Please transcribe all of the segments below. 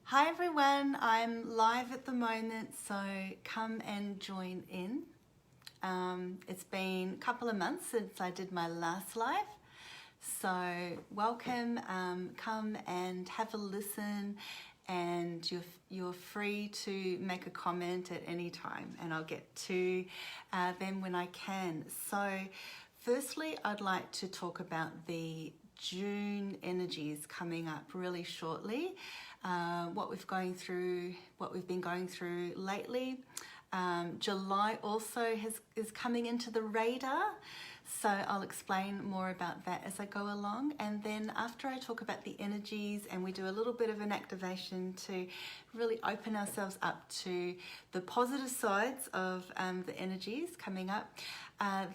Hi everyone, I'm live at the moment, so come and join in. It's been a couple of months since I did my last live, so welcome, come and have a listen, and you're free to make a comment at any time and I'll get to them when I can. So firstly, I'd like to talk about the June energies coming up really shortly. What we've been going through lately. July also is coming into the radar, so I'll explain more about that as I go along. And then after I talk about the energies and we do a little bit of an activation to really open ourselves up to the positive sides of the energies coming up,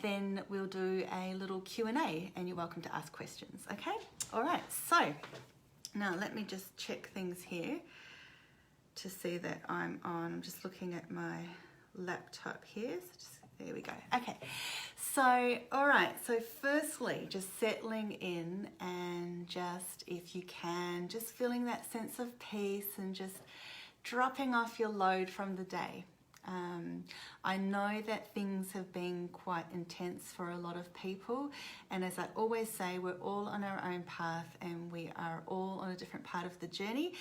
then we'll do a little Q&A and you're welcome to ask questions. Okay, all right, so now let me just check things here to see that I'm on. I'm just looking at my laptop here. There we go. Okay, so all right, so firstly, just settling in and just, if you can, just feeling that sense of peace and just dropping off your load from the day. I know that things have been quite intense for a lot of people, and as I always say, we're all on our own path and we are all on a different part of the journey,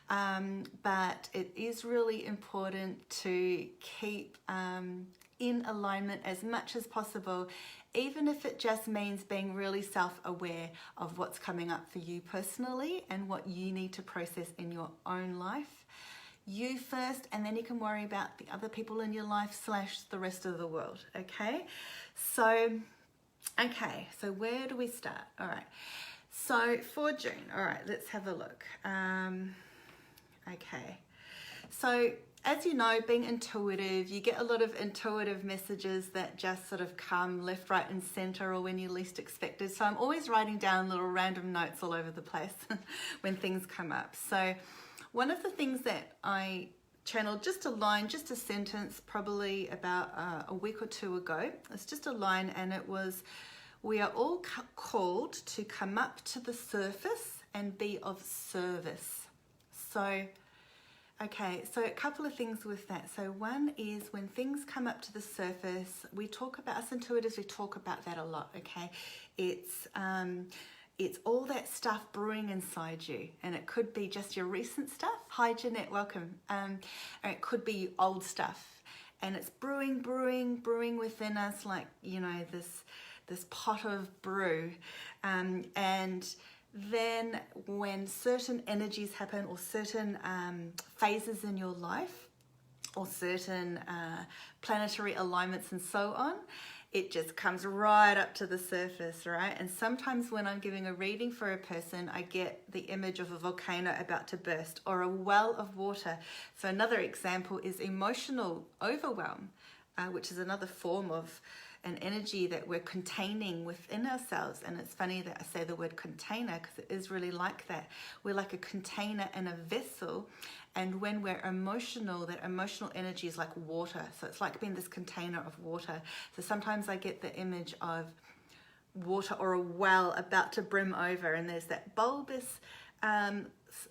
but it is really important to keep in alignment as much as possible, even if it just means being really self-aware of what's coming up for you personally and what you need to process in your own life. You first, and then you can worry about the other people in your life / the rest of the world. Okay, so where do we start? All right, so for June, all right, let's have a look. Okay, so as you know, being intuitive, you get a lot of intuitive messages that just sort of come left, right and center, or when you least expect it. So I'm always writing down little random notes all over the place when things come up. So one of the things that I channeled, just a line, just a sentence, probably about a week or two ago. It's just a line, and it was, we are all called to come up to the surface and be of service. So, okay, so a couple of things with that. So one is when things come up to the surface, we talk about, us intuitives, we talk about that a lot, okay? It's all that stuff brewing inside you, and it could be just your recent stuff. Hi Jeanette, welcome. Or it could be old stuff, and it's brewing within us, like, you know, this pot of brew. And then when certain energies happen, or certain phases in your life, or certain planetary alignments and so on, it just comes right up to the surface, right? And sometimes when I'm giving a reading for a person, I get the image of a volcano about to burst, or a well of water. So another example is emotional overwhelm, which is another form of an energy that we're containing within ourselves. And it's funny that I say the word container, because it is really like that. We're like a container and a vessel. And when we're emotional, that emotional energy is like water. So it's like being this container of water. So sometimes I get the image of water or a well about to brim over, and there's that bulbous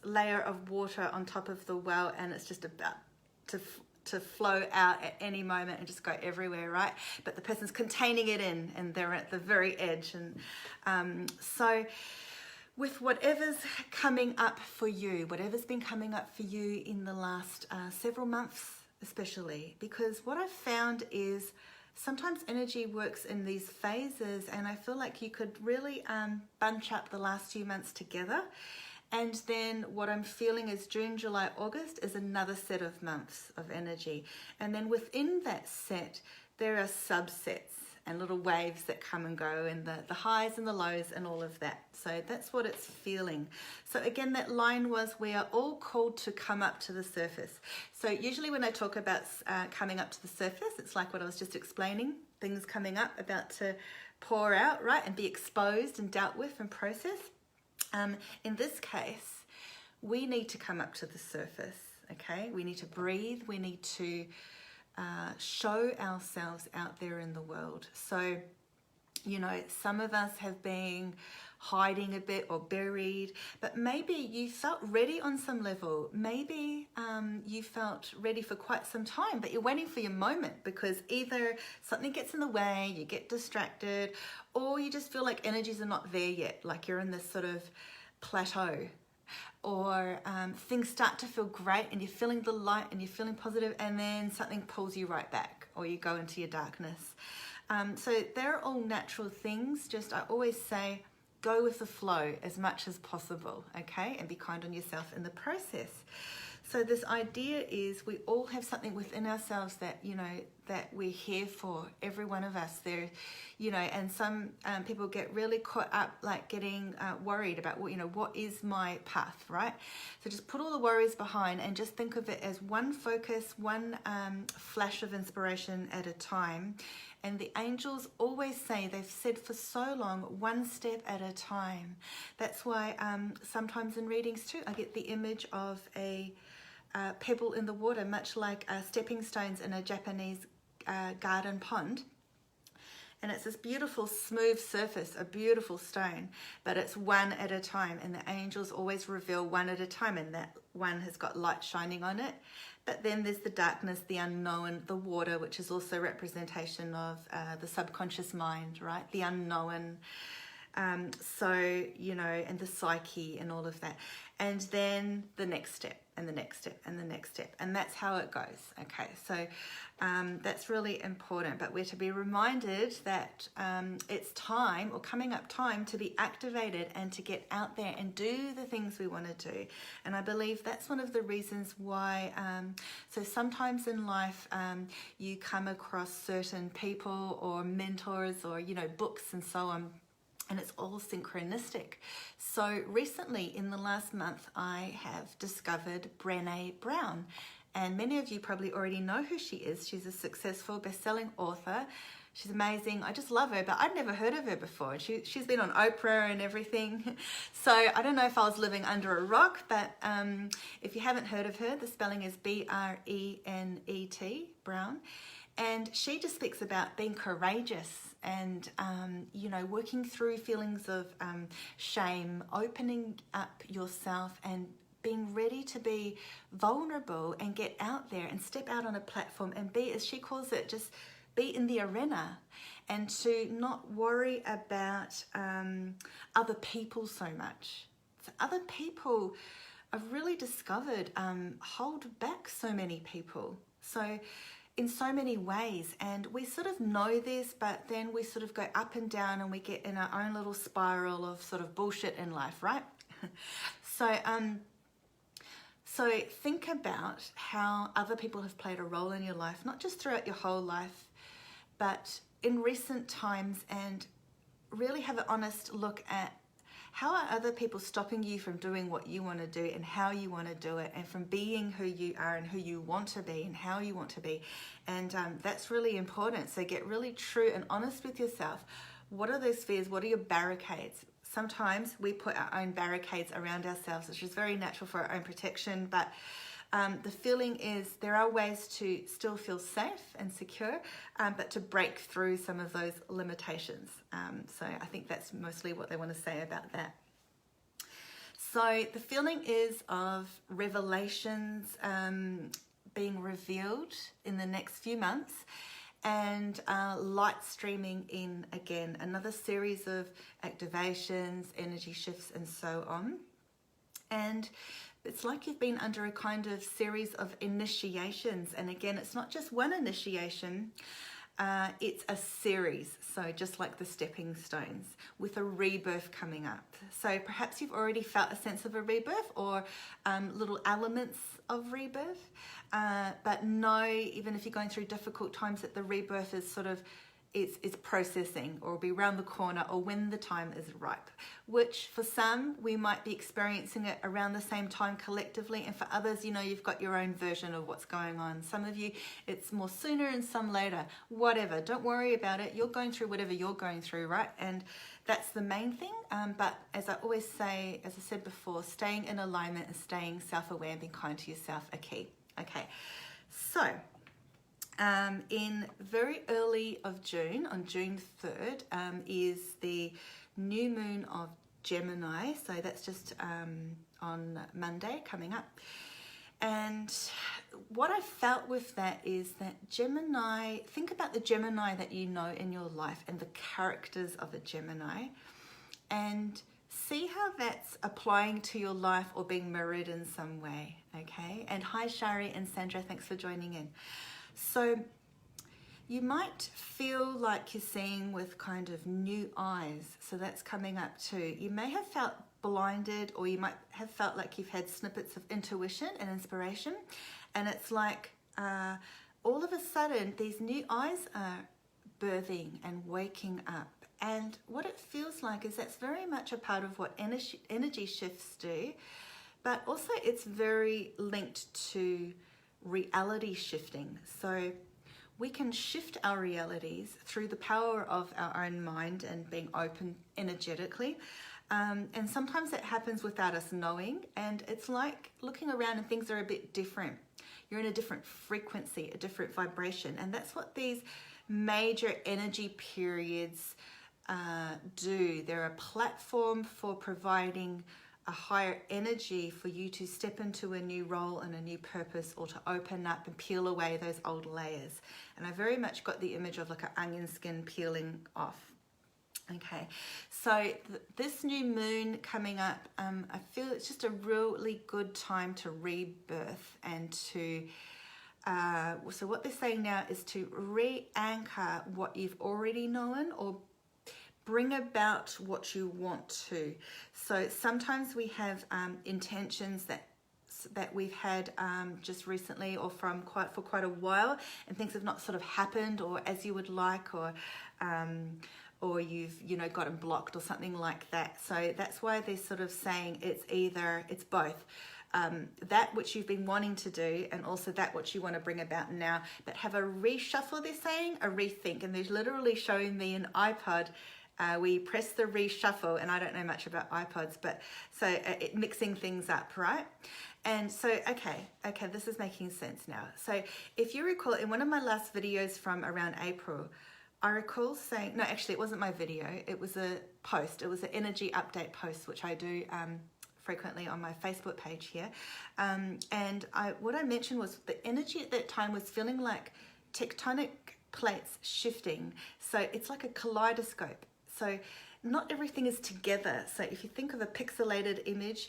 layer of water on top of the well, and it's just about to flow out at any moment and just go everywhere, right? But the person's containing it in, and they're at the very edge. And so with whatever's coming up for you, whatever's been coming up for you in the last several months especially, because what I've found is sometimes energy works in these phases, and I feel like you could really bunch up the last few months together. And then what I'm feeling is June, July, August is another set of months of energy. And then within that set, there are subsets and little waves that come and go, and the highs and the lows and all of that. So that's what it's feeling. So again, that line was, we are all called to come up to the surface. So usually when I talk about coming up to the surface, it's like what I was just explaining, things coming up, about to pour out, right, and be exposed and dealt with and processed. In this case, we need to come up to the surface, okay? We need to breathe, we need to show ourselves out there in the world. So, you know, some of us have been hiding a bit or buried, but maybe you felt ready on some level. Maybe you felt ready for quite some time, but you're waiting for your moment because either something gets in the way, you get distracted, or you just feel like energies are not there yet, like you're in this sort of plateau. Or things start to feel great and you're feeling the light and you're feeling positive, and then something pulls you right back, or you go into your darkness. So they're all natural things. Just, I always say, go with the flow as much as possible, okay? And be kind on yourself in the process. So this idea is we all have something within ourselves that, you know, that we're here for, every one of us there, you know, and some people get really caught up, like getting worried about, what, you know, what is my path, right? So just put all the worries behind and just think of it as one focus, one flash of inspiration at a time. And the angels always say, they've said for so long, one step at a time. That's why sometimes in readings too, I get the image of a pebble in the water, much like stepping stones in a Japanese garden pond. And it's this beautiful smooth surface, a beautiful stone, but it's one at a time. And the angels always reveal one at a time, and that one has got light shining on it. But then there's the darkness, the unknown, the water, which is also representation of the subconscious mind, right? The unknown. So, you know, and the psyche and all of that. And then the next step and the next step and the next step. And that's how it goes. Okay, so that's really important. But we're to be reminded that it's time, or coming up time, to be activated and to get out there and do the things we want to do. And I believe that's one of the reasons why, so sometimes in life you come across certain people or mentors or, you know, books and so on, and it's all synchronistic. So recently, in the last month, I have discovered Brené Brown. And many of you probably already know who she is. She's a successful best-selling author. She's amazing. I just love her, but I'd never heard of her before. She's been on Oprah and everything. So I don't know if I was living under a rock, but if you haven't heard of her, the spelling is B-R-E-N-E-T, Brown. And she just speaks about being courageous and, you know, working through feelings of shame, opening up yourself and being ready to be vulnerable and get out there and step out on a platform and be, as she calls it, just be in the arena, and to not worry about other people so much. So other people, I've really discovered, hold back so many people. So in so many ways, and we sort of know this, but then we sort of go up and down and we get in our own little spiral of sort of bullshit in life, right? So think about how other people have played a role in your life, not just throughout your whole life, but in recent times, and really have an honest look at how are other people stopping you from doing what you want to do and how you want to do it, and from being who you are and who you want to be and how you want to be. And that's really important. So get really true and honest with yourself. What are those fears? What are your barricades? Sometimes we put our own barricades around ourselves, which is very natural for our own protection, but the feeling is there are ways to still feel safe and secure, but to break through some of those limitations. So I think that's mostly what they want to say about that. So the feeling is of revelations being revealed in the next few months, and light streaming in again, another series of activations, energy shifts, and so on. And it's like you've been under a kind of series of initiations. And again, it's not just one initiation, it's a series. So just like the stepping stones, with a rebirth coming up. So perhaps you've already felt a sense of a rebirth, or little elements of rebirth. But know, even if you're going through difficult times, that the rebirth is sort of, it's processing, or will be around the corner, or when the time is ripe, which for some we might be experiencing it around the same time collectively, and for others, you know, you've got your own version of what's going on. Some of you it's more sooner and some later, whatever. Don't worry about it. You're going through whatever you're going through, right? And that's the main thing. But as I always say, as I said before, staying in alignment and staying self-aware and being kind to yourself are key. Okay, so in very early of June, on June 3rd, is the new moon of Gemini, so that's just on Monday coming up. And what I felt with that is that Gemini, think about the Gemini that you know in your life and the characters of a Gemini, and see how that's applying to your life or being mirrored in some way, okay? And hi Shari and Sandra, thanks for joining in. So you might feel like you're seeing with kind of new eyes, so that's coming up too. You may have felt blinded, or you might have felt like you've had snippets of intuition and inspiration, and it's like all of a sudden these new eyes are birthing and waking up. And what it feels like is that's very much a part of what energy shifts do, but also it's very linked to reality shifting. So we can shift our realities through the power of our own mind and being open energetically. And sometimes it happens without us knowing, and it's like looking around and things are a bit different. You're in a different frequency, a different vibration, and that's what these major energy periods do. They're a platform for providing a higher energy for you to step into a new role and a new purpose, or to open up and peel away those old layers. And I very much got the image of like an onion skin peeling off. Okay, so this new moon coming up, I feel it's just a really good time to rebirth and to so what they're saying now is to re-anchor what you've already known, or bring about what you want to. So sometimes we have intentions that we've had just recently, or for quite a while, and things have not sort of happened or as you would like, or you've gotten blocked or something like that. So that's why they're sort of saying it's both. That which you've been wanting to do, and also that which you want to bring about now, but have a reshuffle, they're saying, a rethink. And they're literally showing me an iPod. We press the reshuffle, and I don't know much about iPods, but so it mixing things up, right? And so, okay, this is making sense now. So if you recall, in one of my last videos from around April, I recall saying, no, actually it wasn't my video, it was a post, it was an energy update post, which I do frequently on my Facebook page here. And what I mentioned was the energy at that time was feeling like tectonic plates shifting. So it's like a kaleidoscope. So not everything is together. So if you think of a pixelated image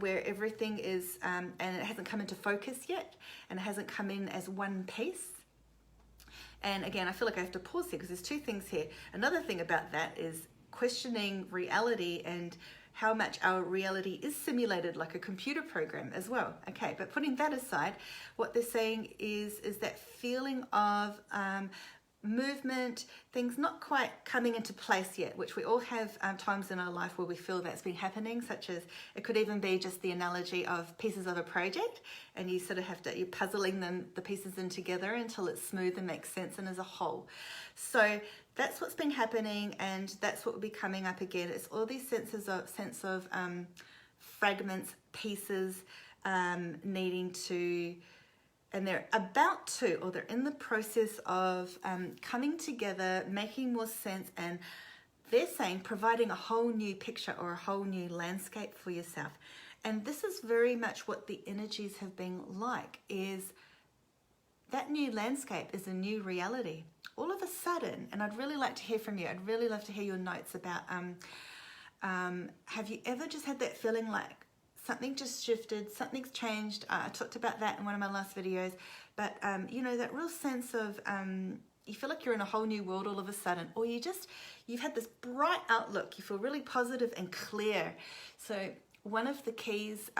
where everything is, and it hasn't come into focus yet, and it hasn't come in as one piece. And again, I feel like I have to pause here because there's two things here. Another thing about that is questioning reality and how much our reality is simulated like a computer program as well. Okay, but putting that aside, what they're saying is that feeling of movement, things not quite coming into place yet, which we all have times in our life where we feel that's been happening, such as it could even be just the analogy of pieces of a project, and you sort of you're puzzling the pieces in together until it's smooth and makes sense and as a whole. So that's what's been happening, and that's what will be coming up again. It's all these sense of fragments, pieces needing to, and they're about to, or they're in the process of coming together, making more sense, and they're saying providing a whole new picture or a whole new landscape for yourself. And this is very much what the energies have been like, is that new landscape is a new reality. All of a sudden, and I'd really like to hear from you, I'd really love to hear your notes about, have you ever just had that feeling like something just shifted, something's changed? I talked about that in one of my last videos, but that real sense of you feel like you're in a whole new world all of a sudden, or you've had this bright outlook, you feel really positive and clear. So one of the keys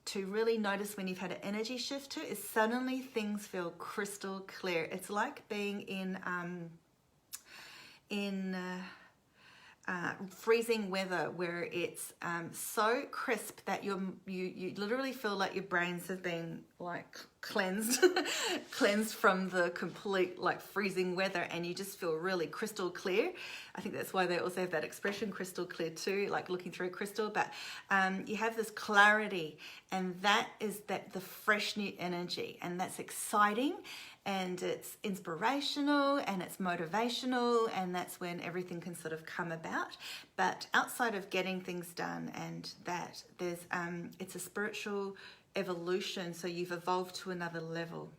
to really notice when you've had an energy shift too is suddenly things feel crystal clear. It's like being in freezing weather, where it's so crisp that you literally feel like your brains have been like cleansed from the complete like freezing weather, and you just feel really crystal clear. I think that's why they also have that expression crystal clear too, like looking through a crystal. But you have this clarity, and that is the fresh new energy, and that's exciting. And it's inspirational and it's motivational, and that's when everything can sort of come about. But outside of getting things done and that, there's it's a spiritual evolution, so you've evolved to another level.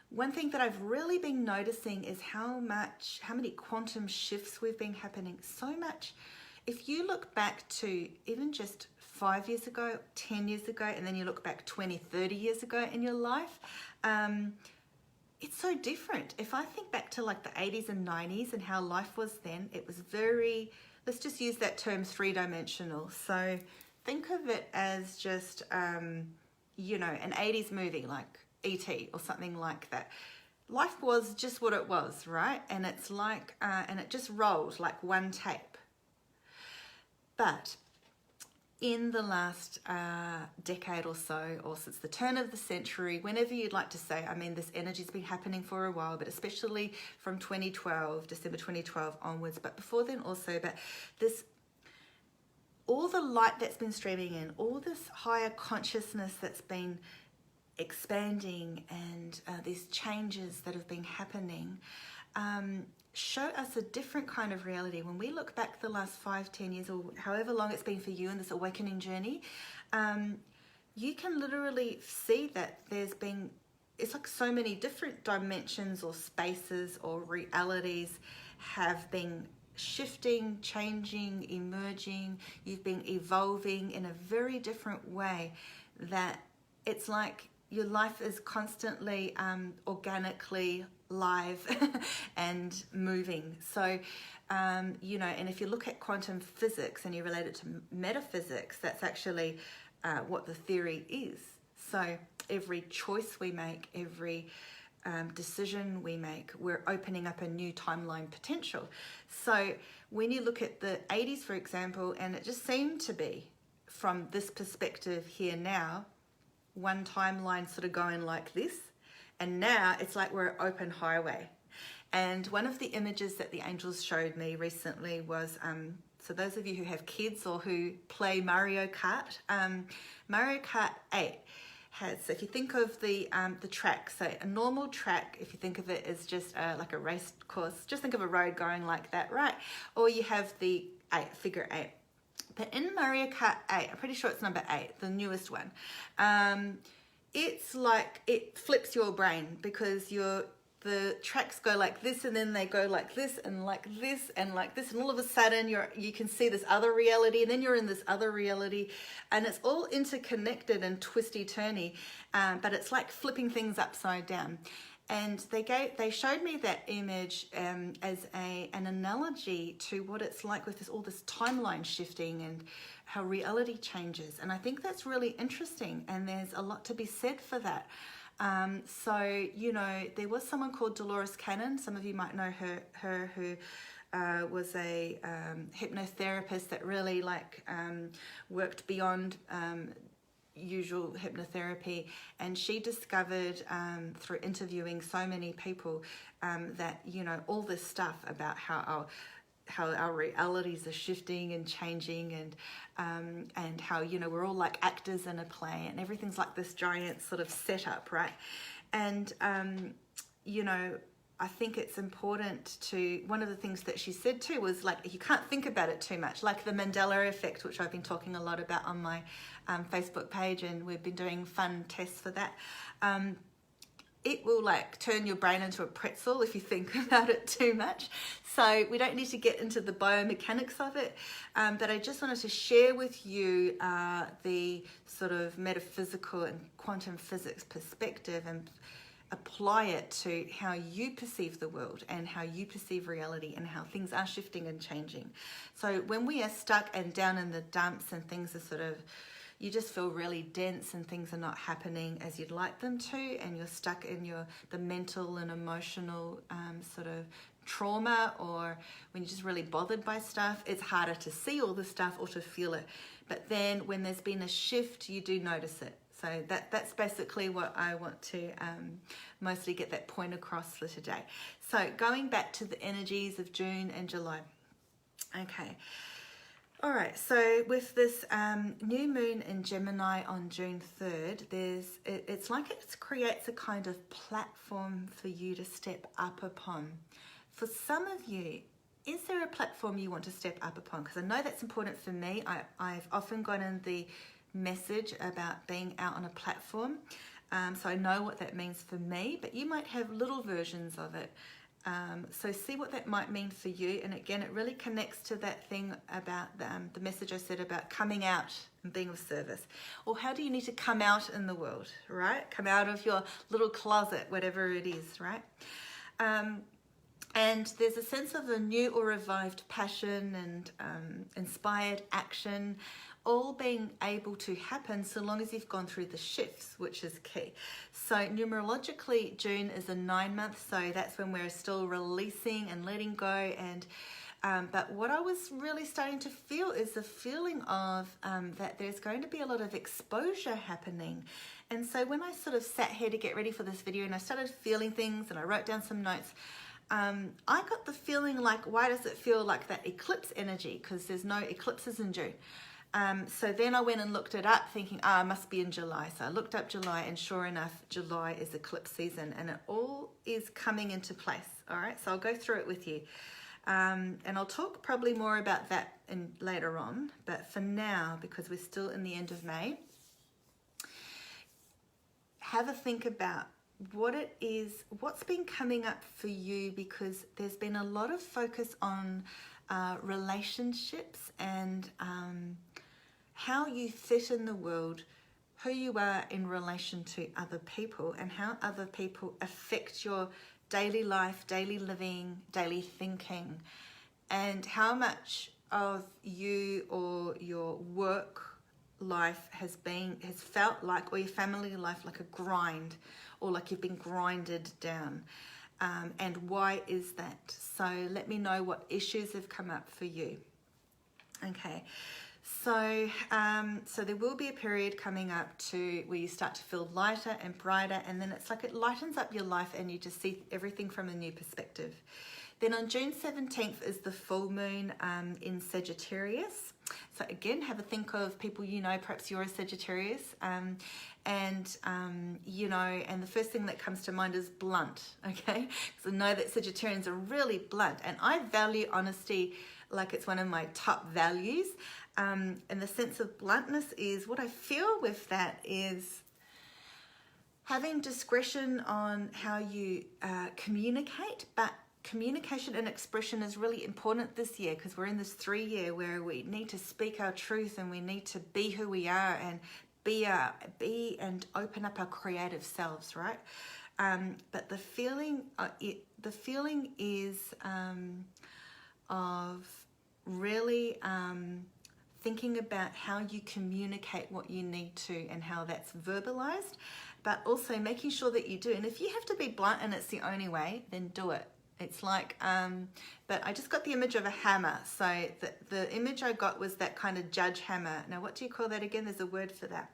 One thing that I've really been noticing is how many quantum shifts we've been happening. So much. If you look back to even just 5 years ago, 10 years ago, and then you look back 20, 30 years ago in your life, it's so different. If I think back to like the 80s and 90s and how life was then, it was very, let's just use that term, three-dimensional. So think of it as just, you know, an 80s movie like E.T. or something like that. Life was just what it was, right? And it's like, and it just rolled like one tape. But in the last decade or so, or since the turn of the century, whenever you'd like to say, I mean, this energy's been happening for a while, but especially from 2012, December 2012 onwards, but before then also, but this, all the light that's been streaming in, all this higher consciousness that's been expanding, and these changes that have been happening, show us a different kind of reality. When we look back the last 5, 10 years, or however long it's been for you in this awakening journey, you can literally see that there's been, it's like so many different dimensions or spaces or realities have been shifting, changing, emerging. You've been evolving in a very different way, that it's like your life is constantly organically live and moving. So, you know, and if you look at quantum physics and you relate it to metaphysics, that's actually what the theory is. So every choice we make, every decision we make, we're opening up a new timeline potential. So when you look at the 80s, for example, and it just seemed to be, from this perspective here now, one timeline sort of going like this, and now it's like we're an open highway. And one of the images that the angels showed me recently was, so those of you who have kids or who play Mario Kart, Mario Kart 8 has, so if you think of the track, so a normal track, if you think of it as just like a race course, just think of a road going like that, right? Or you have the figure 8. But in Mario Kart 8, I'm pretty sure it's number 8, the newest one, it's like it flips your brain, because the tracks go like this, and then they go like this and like this and like this, and all of a sudden you can see this other reality, and then you're in this other reality, and it's all interconnected and twisty-turny, but it's like flipping things upside down. And they showed me that image as an analogy to what it's like with all this timeline shifting and how reality changes. And I think that's really interesting, and there's a lot to be said for that. So, you know, there was someone called Dolores Cannon. Some of you might know her who was a hypnotherapist that really worked beyond usual hypnotherapy, and she discovered through interviewing so many people that, you know, all this stuff about how our realities are shifting and changing, and how, you know, we're all like actors in a play, and everything's like this giant sort of setup, right? And you know, I think it's important to, one of the things that she said too was like, you can't think about it too much, like the Mandela effect, which I've been talking a lot about on my Facebook page, and we've been doing fun tests for that. It will like turn your brain into a pretzel if you think about it too much. So we don't need to get into the biomechanics of it, but I just wanted to share with you the sort of metaphysical and quantum physics perspective, and apply it to how you perceive the world and how you perceive reality, and how things are shifting and changing. So when we are stuck and down in the dumps, and things are sort of, you just feel really dense, and things are not happening as you'd like them to, and you're stuck in the mental and emotional sort of trauma, or when you're just really bothered by stuff, it's harder to see all the stuff or to feel it. But then when there's been a shift, you do notice it. So that's basically what I want to mostly get that point across for today. So going back to the energies of June and July. Okay. All right. So with this new moon in Gemini on June 3rd, it's like it creates a kind of platform for you to step up upon. For some of you, is there a platform you want to step up upon? Because I know that's important for me. I've often gotten the message about being out on a platform. So I know what that means for me, but you might have little versions of it. So see what that might mean for you. And again, it really connects to that thing about the message I said about coming out and being of service. Or how do you need to come out in the world, right? Come out of your little closet, whatever it is, right? And there's a sense of a new or revived passion and inspired action, all being able to happen so long as you've gone through the shifts, which is key. So numerologically, June is a 9-month, so that's when we're still releasing and letting go. And but what I was really starting to feel is the feeling of that there's going to be a lot of exposure happening. And so when I sort of sat here to get ready for this video and I started feeling things and I wrote down some notes, I got the feeling like, why does it feel like that eclipse energy? Because there's no eclipses in June. So then I went and looked it up thinking, it must be in July. So I looked up July, and sure enough, July is eclipse season, and it all is coming into place. All right, so I'll go through it with you. And I'll talk probably more about that later on. But for now, because we're still in the end of May, have a think about what it is, what's been coming up for you, because there's been a lot of focus on relationships and how you fit in the world, who you are in relation to other people, and how other people affect your daily life, daily living, daily thinking, and how much of you or your work life has felt like, or your family life, like a grind, or like you've been grinded down. And why is that? So let me know what issues have come up for you. Okay, so so there will be a period coming up to where you start to feel lighter and brighter, and then it's like it lightens up your life and you just see everything from a new perspective. Then on June 17th is the full moon in Sagittarius. So again, have a think of people you know, perhaps you're a Sagittarius, you know, and the first thing that comes to mind is blunt, okay? Because I know that Sagittarians are really blunt, and I value honesty like it's one of my top values. And the sense of bluntness is, what I feel with that is having discretion on how you communicate, but communication and expression is really important this year, because we're in this 3-year where we need to speak our truth and we need to be who we are and be and open up our creative selves, right? But the feeling is of really thinking about how you communicate what you need to and how that's verbalized, but also making sure that you do. And if you have to be blunt and it's the only way, then do it. It's like, but I just got the image of a hammer. So the image I got was that kind of judge hammer. Now, what do you call that again? There's a word for that,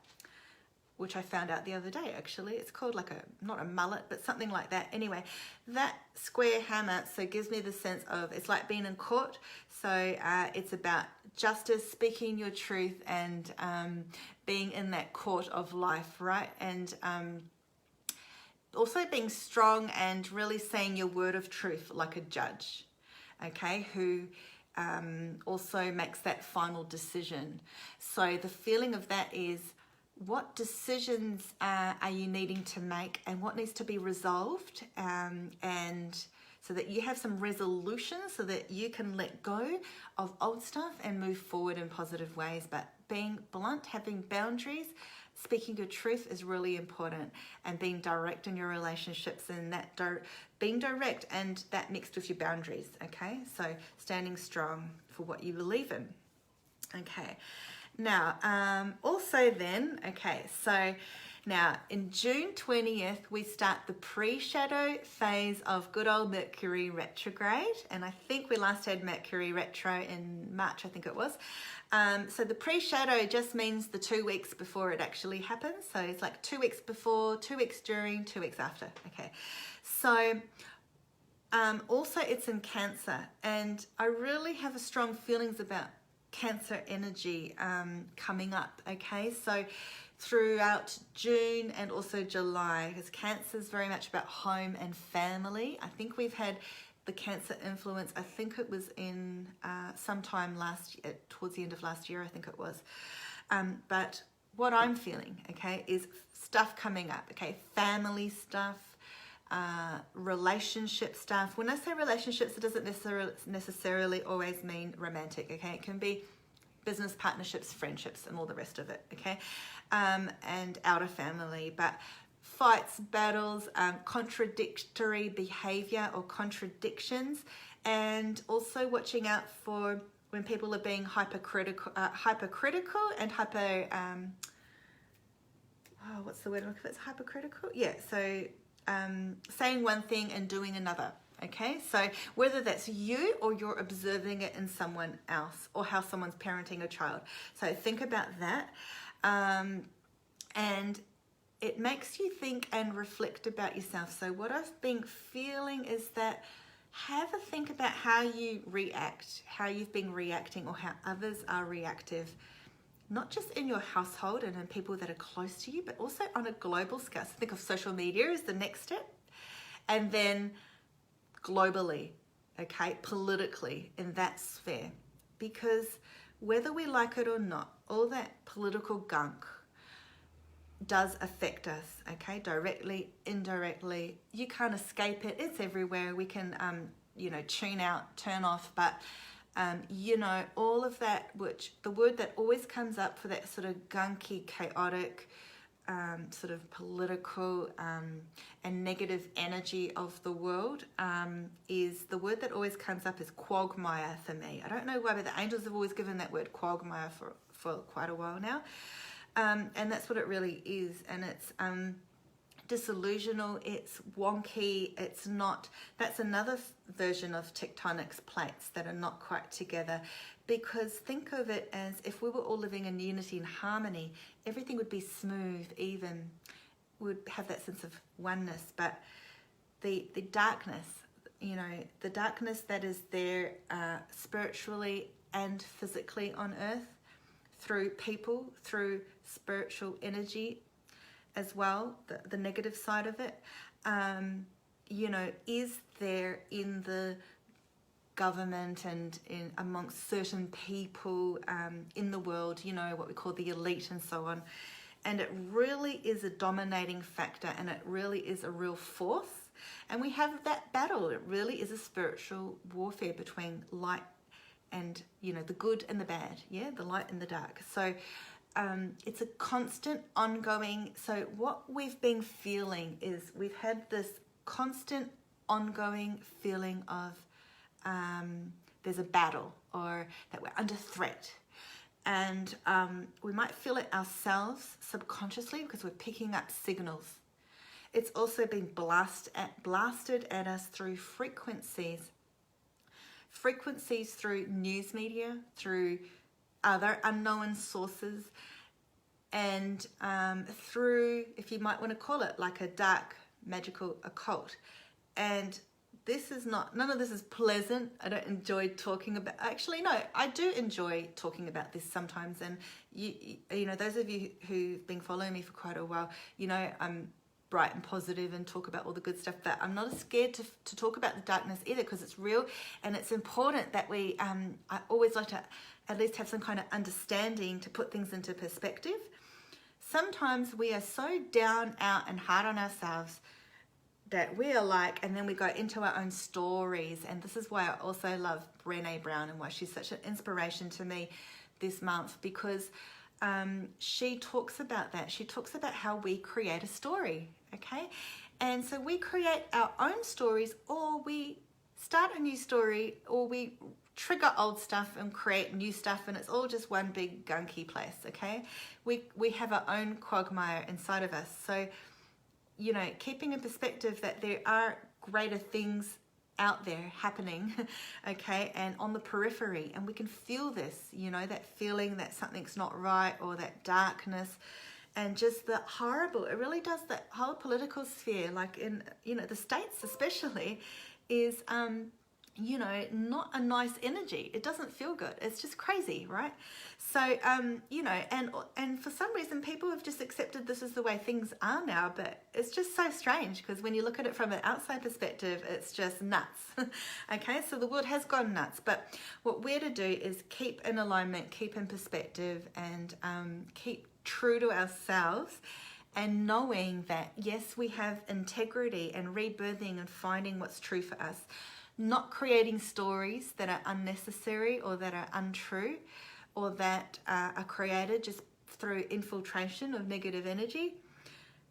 which I found out the other day, actually. It's called like not a mullet, but something like that. Anyway, that square hammer, so gives me the sense of, it's like being in court. So it's about justice, speaking your truth, and being in that court of life, right? And also being strong and really saying your word of truth like a judge, okay, who also makes that final decision. So the feeling of that is, what decisions are you needing to make, and what needs to be resolved, and so that you have some resolution so that you can let go of old stuff and move forward in positive ways. But being blunt, having boundaries, speaking your truth is really important, and being direct in your relationships, and that being direct and that mixed with your boundaries, okay? So standing strong for what you believe in, okay? Now, also then, okay, so now in June 20th, we start the pre-shadow phase of good old Mercury retrograde. And I think we last had Mercury retro in March, I think it was. So the pre-shadow just means the 2 weeks before it actually happens. So it's like 2 weeks before, 2 weeks during, 2 weeks after, okay? So also it's in Cancer, and I really have a strong feelings about Cancer energy coming up, okay? So throughout June and also July, because Cancer is very much about home and family. I think we've had the Cancer influence. I think it was in sometime towards the end of last year, I think it was. But what I'm feeling, okay, is stuff coming up, okay, family stuff, relationship stuff. When I say relationships, it doesn't necessarily always mean romantic, okay? It can be business partnerships, friendships, and all the rest of it, okay? And outer family, but fights, battles, contradictory behavior or contradictions, and also watching out for when people are being hypercritical and what's the word I'm looking for? It's hypercritical? Yeah, so saying one thing and doing another. Okay, so whether that's you or you're observing it in someone else, or how someone's parenting a child. So think about that. And it makes you think and reflect about yourself. So what I've been feeling is that have a think about how you react, how you've been reacting, or how others are reactive, not just in your household and in people that are close to you, but also on a global scale. So think of social media as the next step. And then globally, okay, politically, in that sphere. Because whether we like it or not, all that political gunk does affect us, okay, directly, indirectly. You can't escape it. It's everywhere. We can, tune out, turn off, but, all of that, which the word that always comes up for that sort of gunky, chaotic, sort of political and negative energy of the world is the word that always comes up is quagmire for me. I don't know why, but the angels have always given that word quagmire for quite a while now. And that's what it really is. And it's disillusional, it's wonky, it's not, that's another version of tectonics plates that are not quite together. Because think of it as if we were all living in unity and harmony, everything would be smooth, even, would have that sense of oneness. But the darkness, the darkness that is there spiritually and physically on earth, through people, through spiritual energy as well, the negative side of it, is there in the government and in amongst certain people in the world, what we call the elite and so on. And it really is a dominating factor, and it really is a real force. And we have that battle. It really is a spiritual warfare between light and, the good and the bad, the light and the dark. So it's a constant ongoing, so what we've been feeling is we've had this constant ongoing feeling of there's a battle, or that we're under threat. And we might feel it ourselves subconsciously because we're picking up signals. It's also been blasted at us through frequencies through news media, through other unknown sources, and through, if you might want to call it, like a dark magical occult. And this is none of this is pleasant. I don't enjoy talking about, actually no, I do enjoy talking about this sometimes. And those of you who've been following me for quite a while, I'm bright and positive and talk about all the good stuff, but I'm not scared to talk about the darkness either, because it's real, and it's important that we, I always like to at least have some kind of understanding to put things into perspective. Sometimes we are so down, out and hard on ourselves that we are like, and then we go into our own stories. And this is why I also love Brené Brown and why she's such an inspiration to me this month, because she talks about that. She talks about how we create a story, okay? And so we create our own stories, or we start a new story, or we trigger old stuff and create new stuff, and it's all just one big gunky place, okay? We have our own quagmire inside of us. So, keeping in perspective that there are greater things out there happening, okay, and on the periphery, and we can feel this, that feeling that something's not right, or that darkness, and just the horrible, it really does, that whole political sphere, like in, the States especially, is you know, not a nice energy. It doesn't feel good. It's just crazy, right? So, you know, and for some reason people have just accepted this is the way things are now, but it's just so strange because when you look at it from an outside perspective, it's just nuts. Okay, so the world has gone nuts, but what we're to do is keep in alignment, keep in perspective, and keep true to ourselves, and knowing that, yes, we have integrity and rebirthing and finding what's true for us. Not creating stories that are unnecessary or that are untrue or that are created just through infiltration of negative energy.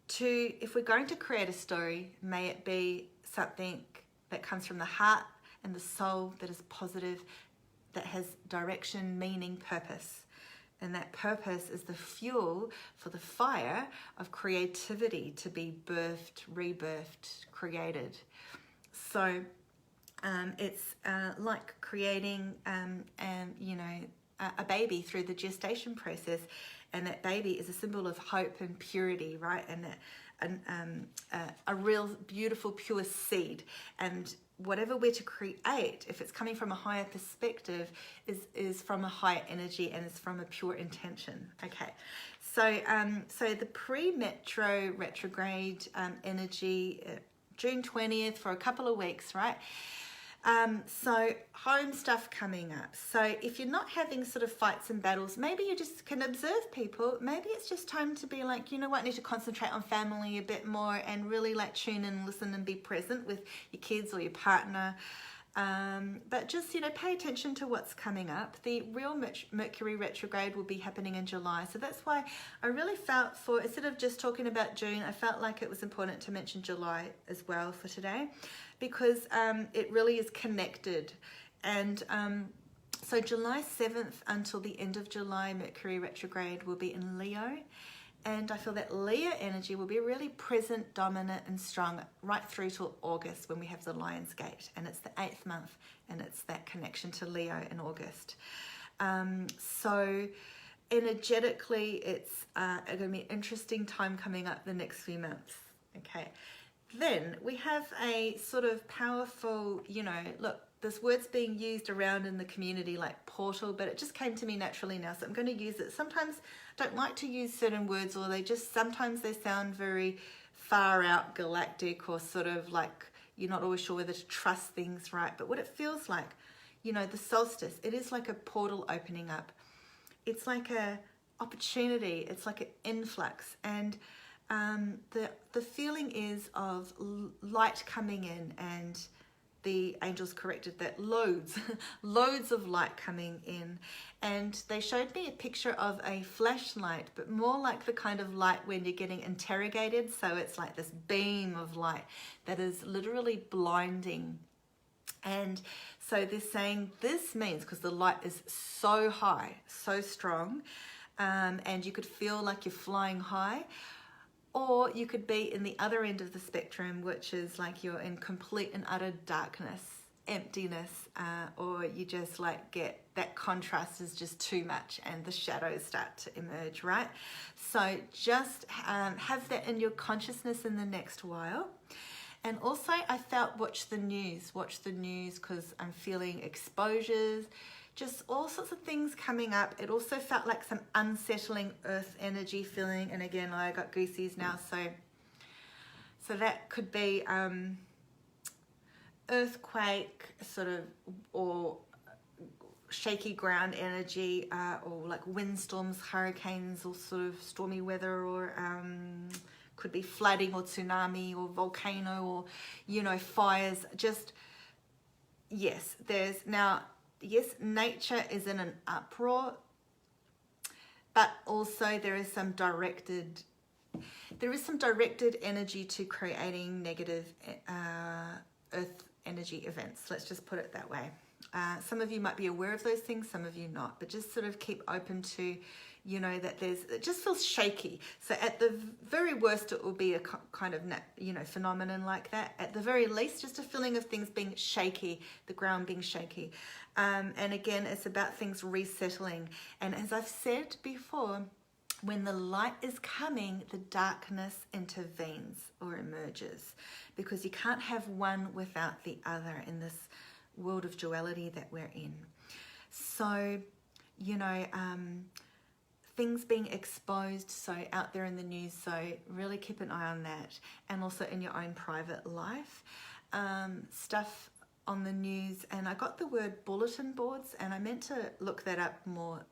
To, if we're going to create a story, may it be something that comes from the heart and the soul, that is positive, that has direction, meaning, purpose. And that purpose is the fuel for the fire of creativity to be birthed, rebirthed, created. So it's like creating, you know, a baby through the gestation process, and that baby is a symbol of hope and purity, right? And a real beautiful pure seed. And whatever we're to create, if it's coming from a higher perspective, is from a higher energy and is from a pure intention. Okay, so so the pre-metro retrograde energy, June 20th for a couple of weeks, right? So home stuff coming up. So if you're not having sort of fights and battles, maybe you just can observe people. Maybe it's just time to be like, you know what, I need to concentrate on family a bit more and really like tune in, listen and be present with your kids or your partner. But just, you know, pay attention to what's coming up. The real Mercury retrograde will be happening in July. So that's why I really felt for, instead of just talking about June, I felt like it was important to mention July as well for today, because it really is connected. And so July 7th until the end of July, Mercury retrograde will be in Leo. And I feel that Leo energy will be really present, dominant and strong right through till August, when we have the Lion's Gate. And it's the 8th month, and it's that connection to Leo in August. So energetically, it's going to be an interesting time coming up the next few months. Okay. Then we have a sort of powerful, you know, look, this word's being used around in the community like portal, but it just came to me naturally now, so I'm going to use it. Sometimes I don't like to use certain words, or they just, sometimes they sound very far out, galactic, or sort of like you're not always sure whether to trust things, right? But what it feels like, you know, the solstice, it is like a portal opening up. It's like a opportunity. It's like an influx. And the feeling is of light coming in, and the angels corrected that loads of light coming in. And they showed me a picture of a flashlight, but more like the kind of light when you're getting interrogated. So it's like this beam of light that is literally blinding. And so they're saying this means, because the light is so high, so strong, and you could feel like you're flying high. Or you could be in the other end of the spectrum, which is like you're in complete and utter darkness, emptiness, or you just like get that contrast is just too much and the shadows start to emerge, right? So just have that in your consciousness in the next while. And also I felt watch the news, because I'm feeling exposures, just all sorts of things coming up. It also felt like some unsettling earth energy feeling. And again, I got goosies now. So that could be earthquake sort of, or shaky ground energy, or like windstorms, hurricanes, or sort of stormy weather, or could be flooding or tsunami or volcano, or, you know, fires. Just, yes, yes, nature is in an uproar, but also there is some directed energy to creating negative earth energy events. Let's just put it that way. Some of you might be aware of those things, some of you not, but just sort of keep open to, you know, that it just feels shaky. So at the very worst, it will be a kind of, you know, phenomenon like that. At the very least, just a feeling of things being shaky, the ground being shaky. And again, it's about things resettling. And as I've said before, when the light is coming, the darkness intervenes or emerges, because you can't have one without the other in this world of duality that we're in. So, you know, things being exposed, so out there in the news, so really keep an eye on that. And also in your own private life, stuff on the news. And I got the word bulletin boards, and I meant to look that up more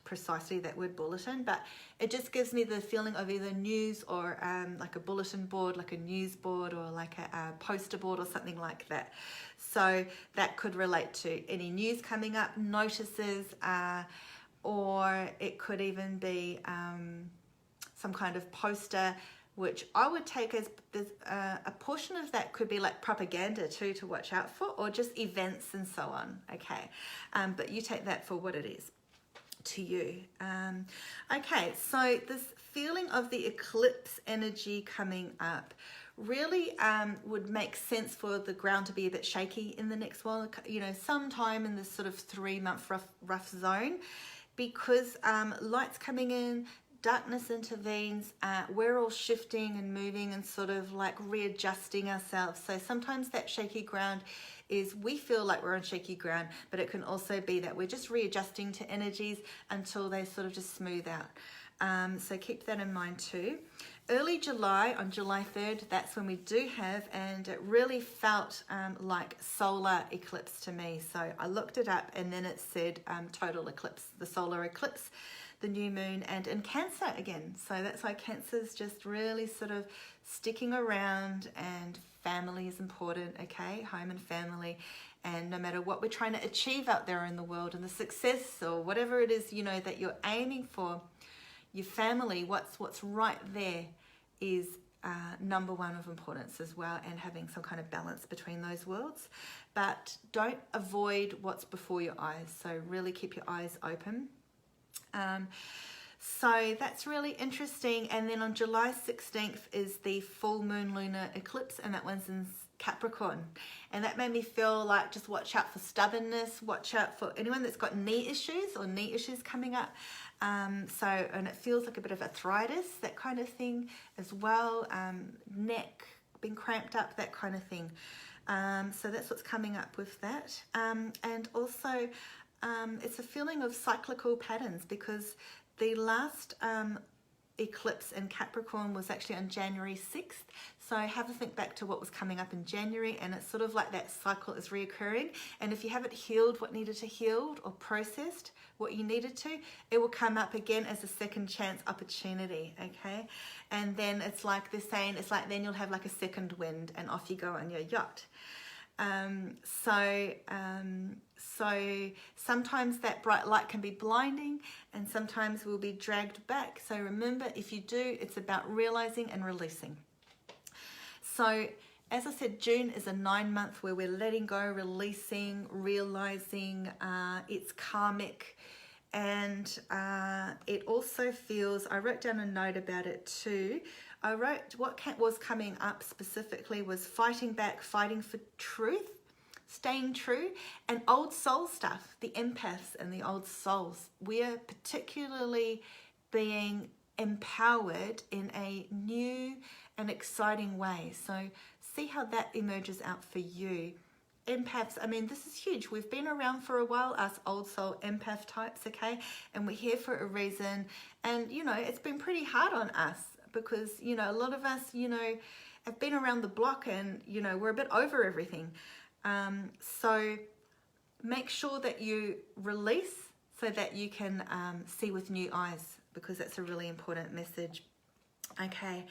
precisely, that word bulletin, but it just gives me the feeling of either news or like a bulletin board, like a news board, or like a poster board or something like that. So that could relate to any news coming up, notices, or it could even be some kind of poster, which I would take as a portion of that could be like propaganda too, to watch out for, or just events and so on. Okay, but you take that for what it is to you. Okay, so this feeling of the eclipse energy coming up really would make sense for the ground to be a bit shaky in the next while, you know, sometime in this sort of 3-month rough zone, because light's coming in, darkness intervenes, we're all shifting and moving and sort of like readjusting ourselves. So sometimes that shaky ground is, we feel like we're on shaky ground, but it can also be that we're just readjusting to energies until they sort of just smooth out. So keep that in mind too. Early July, on July 3rd, that's when we do have, and it really felt like solar eclipse to me. So I looked it up, and then it said total eclipse, the solar eclipse, the new moon, and in Cancer again. So that's why Cancer's just really sort of sticking around, and family is important, okay? Home and family. And no matter what we're trying to achieve out there in the world, and the success or whatever it is, you know, that you're aiming for, your family, what's right there is number one of importance as well, and having some kind of balance between those worlds. But don't avoid what's before your eyes. So really keep your eyes open. So that's really interesting. And then on July 16th is the full moon lunar eclipse, and that one's in Capricorn. And that made me feel like, just watch out for stubbornness, watch out for anyone that's got knee issues or knee issues coming up. And it feels like a bit of arthritis, that kind of thing as well, neck being cramped up, that kind of thing. So that's what's coming up with that. And also it's a feeling of cyclical patterns, because the last eclipse in Capricorn was actually on January 6th. So have a think back to what was coming up in January, and it's sort of like that cycle is reoccurring. And if you haven't healed what needed to heal, or processed what you needed to, it will come up again as a second chance opportunity, okay? And then it's like they're saying, it's like then you'll have like a second wind, and off you go on your yacht. So sometimes that bright light can be blinding, and sometimes we'll be dragged back. So remember, if you do, it's about realizing and releasing. So as I said, June is a 9-month where we're letting go, releasing, realizing. It's karmic, and it also feels, I wrote down a note about it too. I wrote what was coming up specifically was fighting back, fighting for truth, staying true, and old soul stuff, the empaths and the old souls. We are particularly being empowered in a new and exciting way. So see how that emerges out for you. Empaths, I mean, this is huge. We've been around for a while, us old soul empath types, okay? And we're here for a reason. And, you know, it's been pretty hard on us, because, you know, a lot of us, you know, have been around the block, and, you know, we're a bit over everything. So make sure that you release so that you can see with new eyes, because that's a really important message. Okay.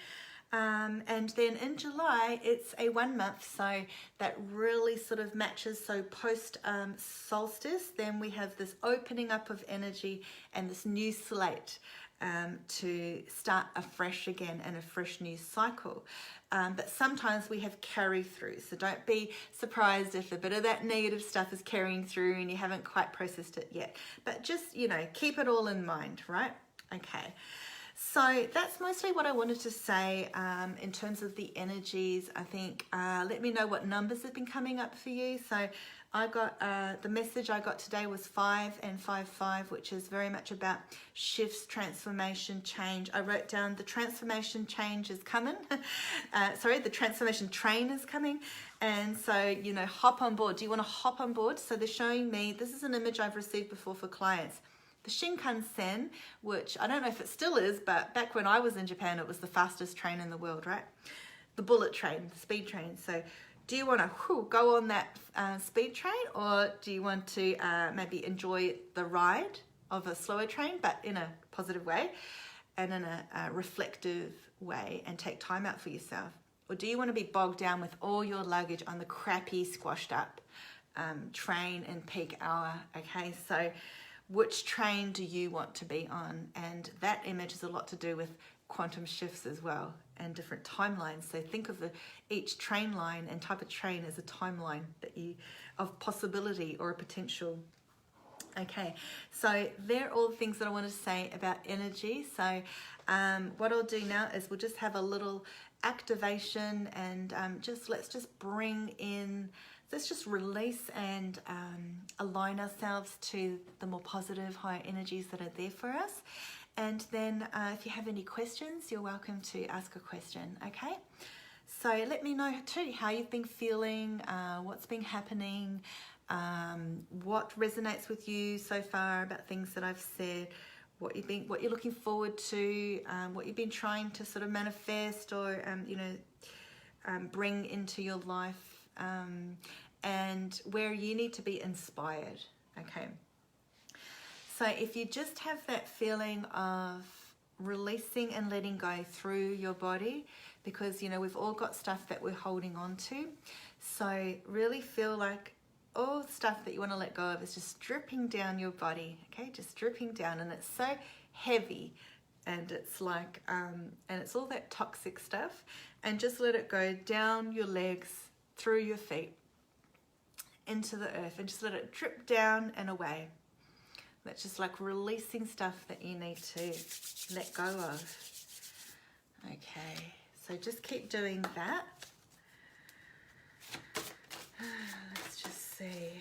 And then in July, it's a 1 month, so that really sort of matches. So post solstice, then we have this opening up of energy and this new slate to start afresh again, and a fresh new cycle. But sometimes we have carry through, so don't be surprised if a bit of that negative stuff is carrying through and you haven't quite processed it yet. But just, you know, keep it all in mind, right? Okay. So that's mostly what I wanted to say in terms of the energies. I think let me know what numbers have been coming up for you. So I got the message I got today was 5 and 5-5, which is very much about shifts, transformation, change. I wrote down the transformation change is coming. The transformation train is coming. And so, you know, hop on board. Do you want to hop on board? So they're showing me, this is an image I've received before for clients. The Shinkansen, which I don't know if it still is, but back when I was in Japan, it was the fastest train in the world, right? The bullet train, the speed train. So do you want to go on that speed train, or do you want to maybe enjoy the ride of a slower train, but in a positive way and in a reflective way, and take time out for yourself? Or do you want to be bogged down with all your luggage on the crappy, squashed up train in peak hour? Okay, so which train do you want to be on? And that image has a lot to do with quantum shifts as well, and different timelines. So think of each train line and type of train as a timeline of possibility or a potential. Okay, so they're all the things that I wanted to say about energy. So what I'll do now is we'll just have a little activation, and let's just bring in, let's just release and align ourselves to the more positive, higher energies that are there for us. And then if you have any questions, you're welcome to ask a question, okay? So let me know too how you've been feeling, what's been happening, what resonates with you so far about things that I've said, what you're looking forward to, what you've been trying to sort of manifest or bring into your life, and where you need to be inspired, okay? So if you just have that feeling of releasing and letting go through your body, because, you know, we've all got stuff that we're holding on to. So really feel like all the stuff that you want to let go of is just dripping down your body, okay? Just dripping down, and it's so heavy, and it's like, and it's all that toxic stuff, and just let it go down your legs, through your feet, into the earth, and just let it drip down and away. That's just like releasing stuff that you need to let go of. Okay, so just keep doing that. Let's just see.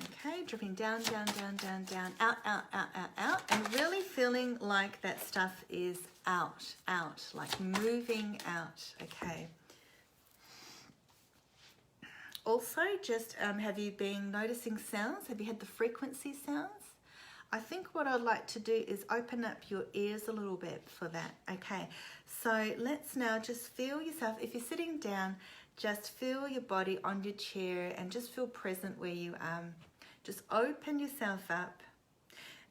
Okay, dripping down, down, down, down, down, out, out, out, out, out, and really feeling like that stuff is out, like moving out, okay. Also, just have you been noticing sounds? Have you had the frequency sounds? I think what I'd like to do is open up your ears a little bit for that, okay? So let's now just feel yourself. If you're sitting down, just feel your body on your chair and just feel present where you are. Just open yourself up.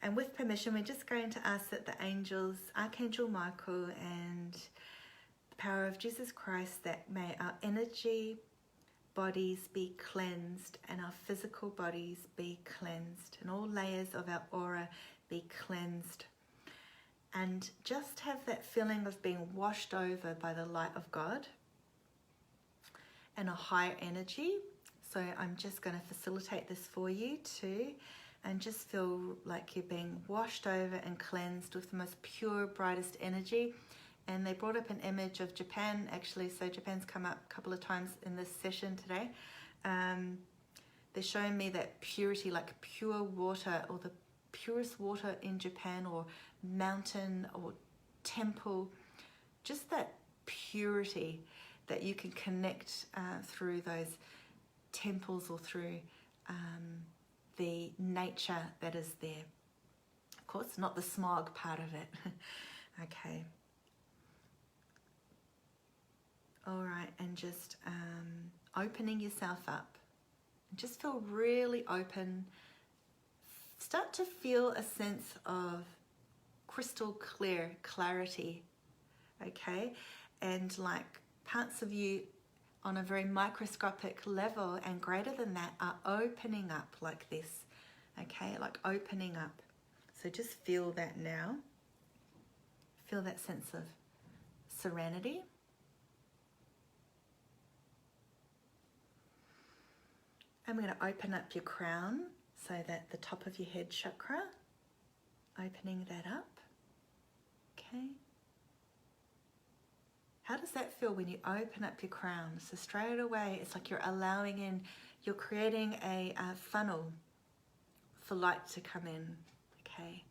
And with permission, we're just going to ask that the angels, Archangel Michael and the power of Jesus Christ, that may our energy bodies be cleansed and our physical bodies be cleansed and all layers of our aura be cleansed, and just have that feeling of being washed over by the light of God and a higher energy. So I'm just going to facilitate this for you too, and just feel like you're being washed over and cleansed with the most pure, brightest energy. And they brought up an image of Japan, actually, so Japan's come up a couple of times in this session today. They're showing me that purity, like pure water, or the purest water in Japan, or mountain or temple, just that purity that you can connect through those temples or through the nature that is there. Of course, not the smog part of it. Okay. All right, and just opening yourself up. Just feel really open. Start to feel a sense of crystal clear clarity, okay? And like parts of you on a very microscopic level and greater than that are opening up like this, okay? Like opening up. So just feel that now. Feel that sense of serenity. And we're going to open up your crown, so that the top of your head chakra, opening that up, okay? How does that feel when you open up your crown? So straight away, it's like you're allowing in, you're creating a funnel for light to come in, okay?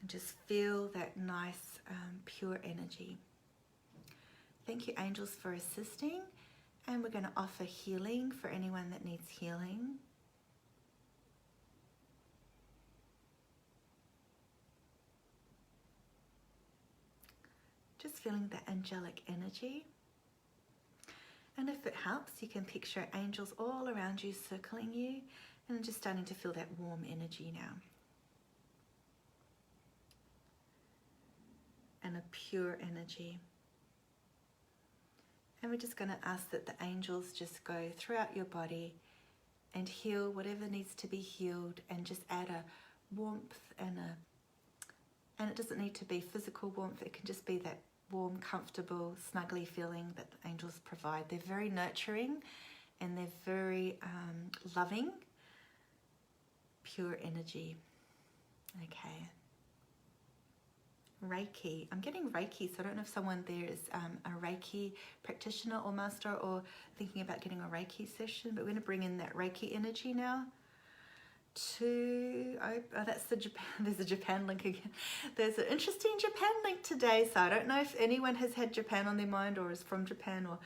And just feel that nice, pure energy. Thank you, angels, for assisting. And we're going to offer healing for anyone that needs healing. Just feeling the angelic energy. And if it helps, you can picture angels all around you, circling you, and just starting to feel that warm energy now. And a pure energy. And we're just going to ask that the angels just go throughout your body and heal whatever needs to be healed, and just add a warmth and it doesn't need to be physical warmth, it can just be that warm, comfortable, snuggly feeling that the angels provide. They're very nurturing and they're very loving, pure energy. Okay. Reiki. I'm getting Reiki, so I don't know if someone there is a Reiki practitioner or master or thinking about getting a Reiki session, but we're going to bring in that Reiki energy now. That's the Japan. There's a Japan link again. There's an interesting Japan link today, so I don't know if anyone has had Japan on their mind or is from Japan, or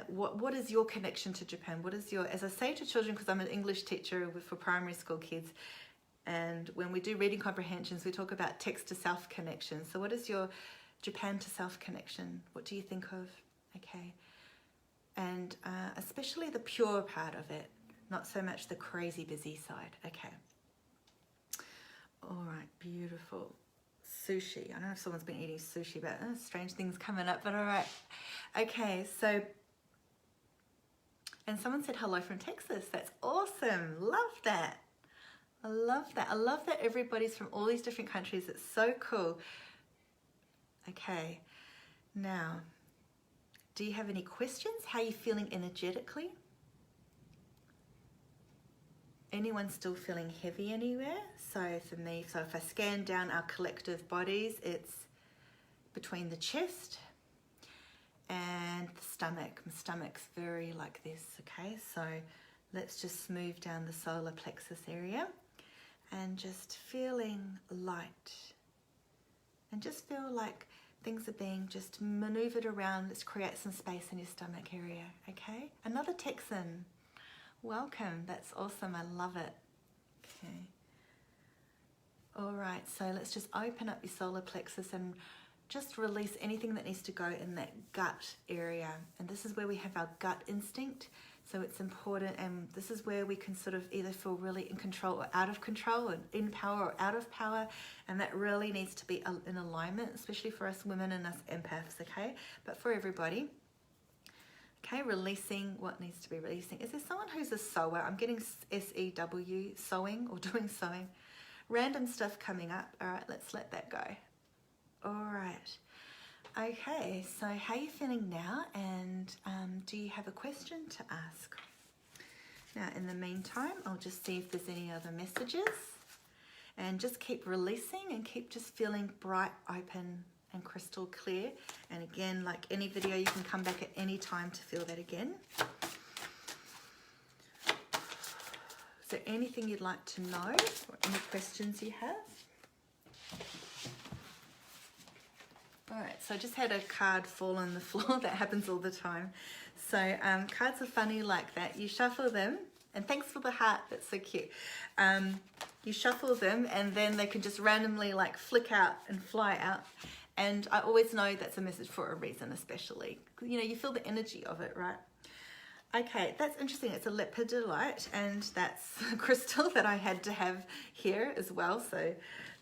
what is your connection to Japan? What is your, as I say to children, because I'm an English teacher for primary school kids, and when we do reading comprehensions, we talk about text to self connection. So what is your Japan to self connection? What do you think of? Okay. And especially the pure part of it, not so much the crazy busy side. Okay. All right, beautiful. Sushi. I don't know if someone's been eating sushi, but strange things coming up, but all right. Okay, so, and someone said hello from Texas. That's awesome. Love that. I love that. I love that everybody's from all these different countries. It's so cool. Okay, now, do you have any questions? How are you feeling energetically? Anyone still feeling heavy anywhere? So for me, so if I scan down our collective bodies, it's between the chest and the stomach. My stomach's very like this, okay? So let's just smooth down the solar plexus area and just feeling light. And just feel like things are being just maneuvered around. Let's create some space in your stomach area, okay? Another Texan. Welcome. That's awesome. I love it. Okay. All right. So let's just open up your solar plexus and just release anything that needs to go in that gut area. And this is where we have our gut instinct. So it's important, and this is where we can sort of either feel really in control or out of control, and in power or out of power. And that really needs to be in alignment, especially for us women and us empaths, okay? But for everybody. Okay, releasing what needs to be releasing. Is there someone who's a sewer? I'm getting S-E-W, sewing or doing sewing. Random stuff coming up. All right, let's let that go. All right. Okay, so how are you feeling now? And do you have a question to ask? Now, in the meantime, I'll just see if there's any other messages. And just keep releasing and keep just feeling bright, open, and crystal clear. And again, like any video, you can come back at any time to feel that again. Is there anything you'd like to know, or any questions you have? All right, so I just had a card fall on the floor. That happens all the time. So cards are funny like that. You shuffle them, and thanks for the heart, that's so cute. You shuffle them, and then they can just randomly like flick out and fly out. And I always know that's a message for a reason, especially. You know, you feel the energy of it, right? Okay, that's interesting. It's a lepidolite, and that's a crystal that I had to have here as well. So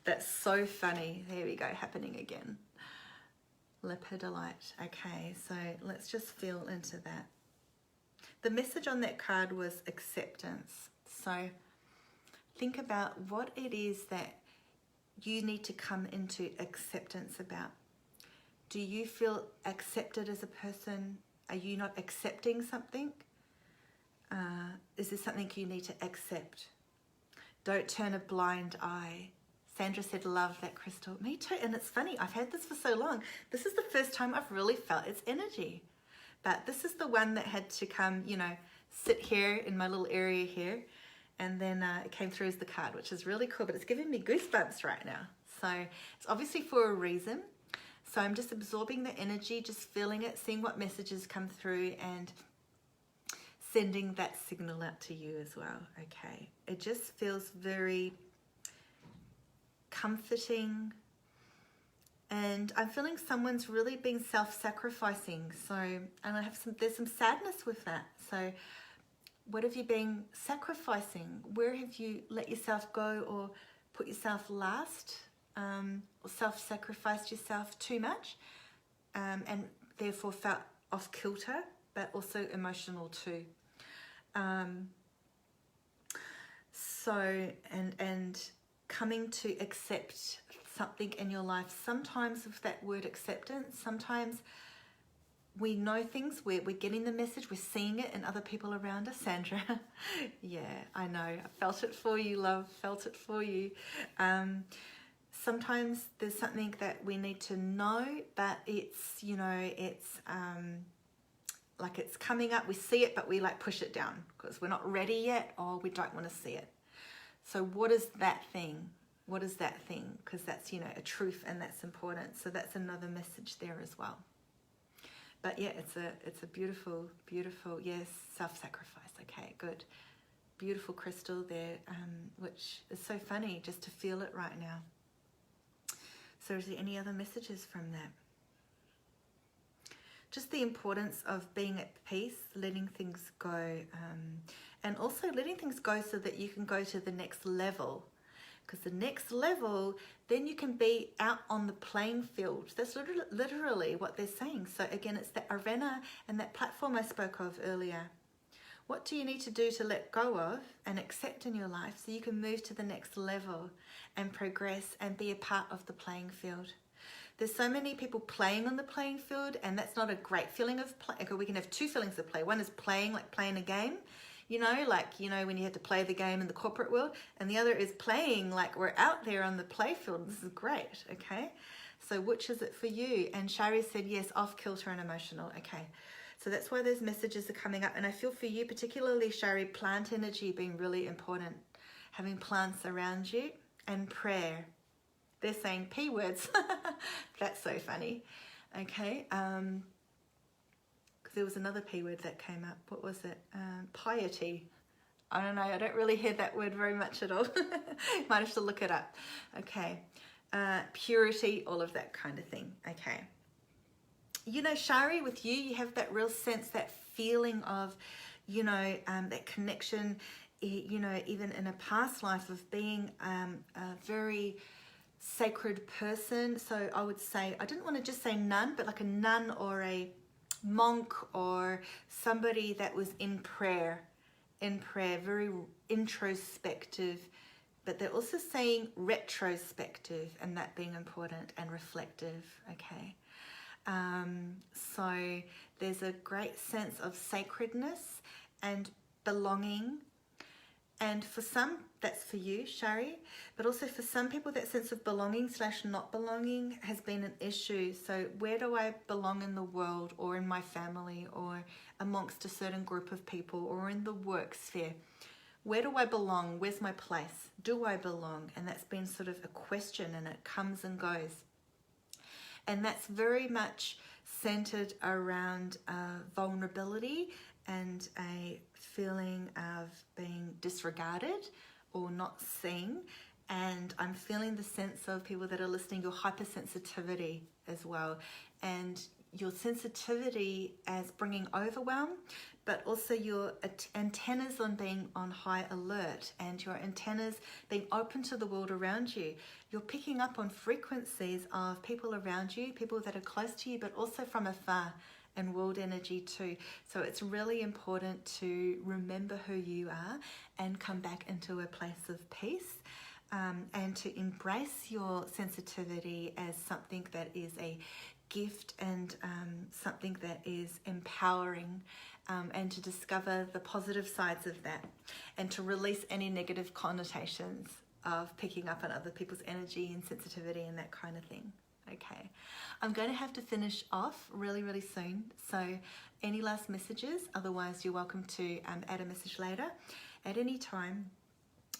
that's so funny. There we go, happening again. Lepidolite. Okay, so let's just feel into that. The message on that card was acceptance. So think about what it is that you need to come into acceptance about. Do you feel accepted as a person? Are you not accepting something? Is there something you need to accept? Don't turn a blind eye. Sandra said, love that crystal. Me too. And it's funny, I've had this for so long. This is the first time I've really felt its energy. But this is the one that had to come, you know, sit here in my little area here. And then it came through as the card, which is really cool. But it's giving me goosebumps right now. So it's obviously for a reason. So I'm just absorbing the energy, just feeling it, seeing what messages come through, and sending that signal out to you as well. Okay. It just feels very comforting. And I'm feeling someone's really been self-sacrificing. So, and there's some sadness with that. So what have you been sacrificing? Where have you let yourself go or put yourself last, or self-sacrificed yourself too much, and therefore felt off kilter, but also emotional too. So, and coming to accept something in your life. Sometimes with that word acceptance, sometimes we know things, we're getting the message, we're seeing it in other people around us. Sandra, yeah, I know. I felt it for you, love, felt it for you. Sometimes there's something that we need to know, but it's, you know, it's like it's coming up, we see it, but we like push it down because we're not ready yet, or we don't want to see it. So what is that thing? What is that thing? Because that's, you know, a truth, and that's important. So that's another message there as well. But yeah, it's a beautiful, beautiful, yes, self-sacrifice. Okay, good. Beautiful crystal there, which is so funny just to feel it right now. So is there any other messages from that? Just the importance of being at peace, letting things go, and also letting things go so that you can go to the next level. Because the next level, then you can be out on the playing field. That's literally what they're saying. So again, it's that arena and that platform I spoke of earlier. What do you need to do to let go of and accept in your life so you can move to the next level and progress and be a part of the playing field? There's so many people playing on the playing field, and that's not a great feeling of play. We can have two feelings of play. One is playing, like playing a game, you know, like, you know, when you had to play the game in the corporate world, and the other is playing like we're out there on the play field. This is great, okay? So which is it for you? And Shari said, yes, off kilter and emotional. Okay, so that's why those messages are coming up. And I feel for you, particularly Shari, plant energy being really important. Having plants around you, and prayer. They're saying P words. That's so funny. Okay, there was another P word that came up. What was it? Piety. I don't know. I don't really hear that word very much at all. Might have to look it up. Okay. Purity, all of that kind of thing. Okay. You know, Shari, with you, you have that real sense, that feeling of, you know, that connection, you know, even in a past life of being a very sacred person. So I would say, I didn't want to just say nun, but like a nun or a monk or somebody that was in prayer, very introspective, but they're also saying retrospective, and that being important, and reflective. Okay, so there's a great sense of sacredness and belonging. And for some, that's for you, Shari, but also for some people, that sense of belonging / not belonging has been an issue. So where do I belong in the world, or in my family, or amongst a certain group of people, or in the work sphere? Where do I belong? Where's my place? Do I belong? And that's been sort of a question, and it comes and goes. And that's very much centered around vulnerability and a feeling of being disregarded or not seen. And I'm feeling the sense of people that are listening, your hypersensitivity as well, and your sensitivity as bringing overwhelm, but also your antennas on being on high alert, and your antennas being open to the world around you. You're picking up on frequencies of people around you, people that are close to you, but also from afar, and world energy too. So it's really important to remember who you are and come back into a place of peace, and to embrace your sensitivity as something that is a gift, and something that is empowering, and to discover the positive sides of that, and to release any negative connotations of picking up on other people's energy and sensitivity and that kind of thing. Okay, I'm going to have to finish off really soon, so any last messages? Otherwise, you're welcome to add a message later at any time.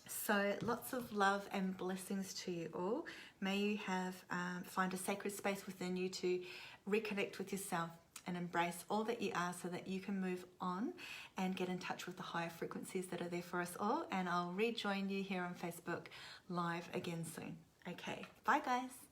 So lots of love and blessings to you all. May you have find a sacred space within you to reconnect with yourself and embrace all that you are, so that you can move on and get in touch with the higher frequencies that are there for us all. And I'll rejoin you here on Facebook Live again soon. Okay, bye guys.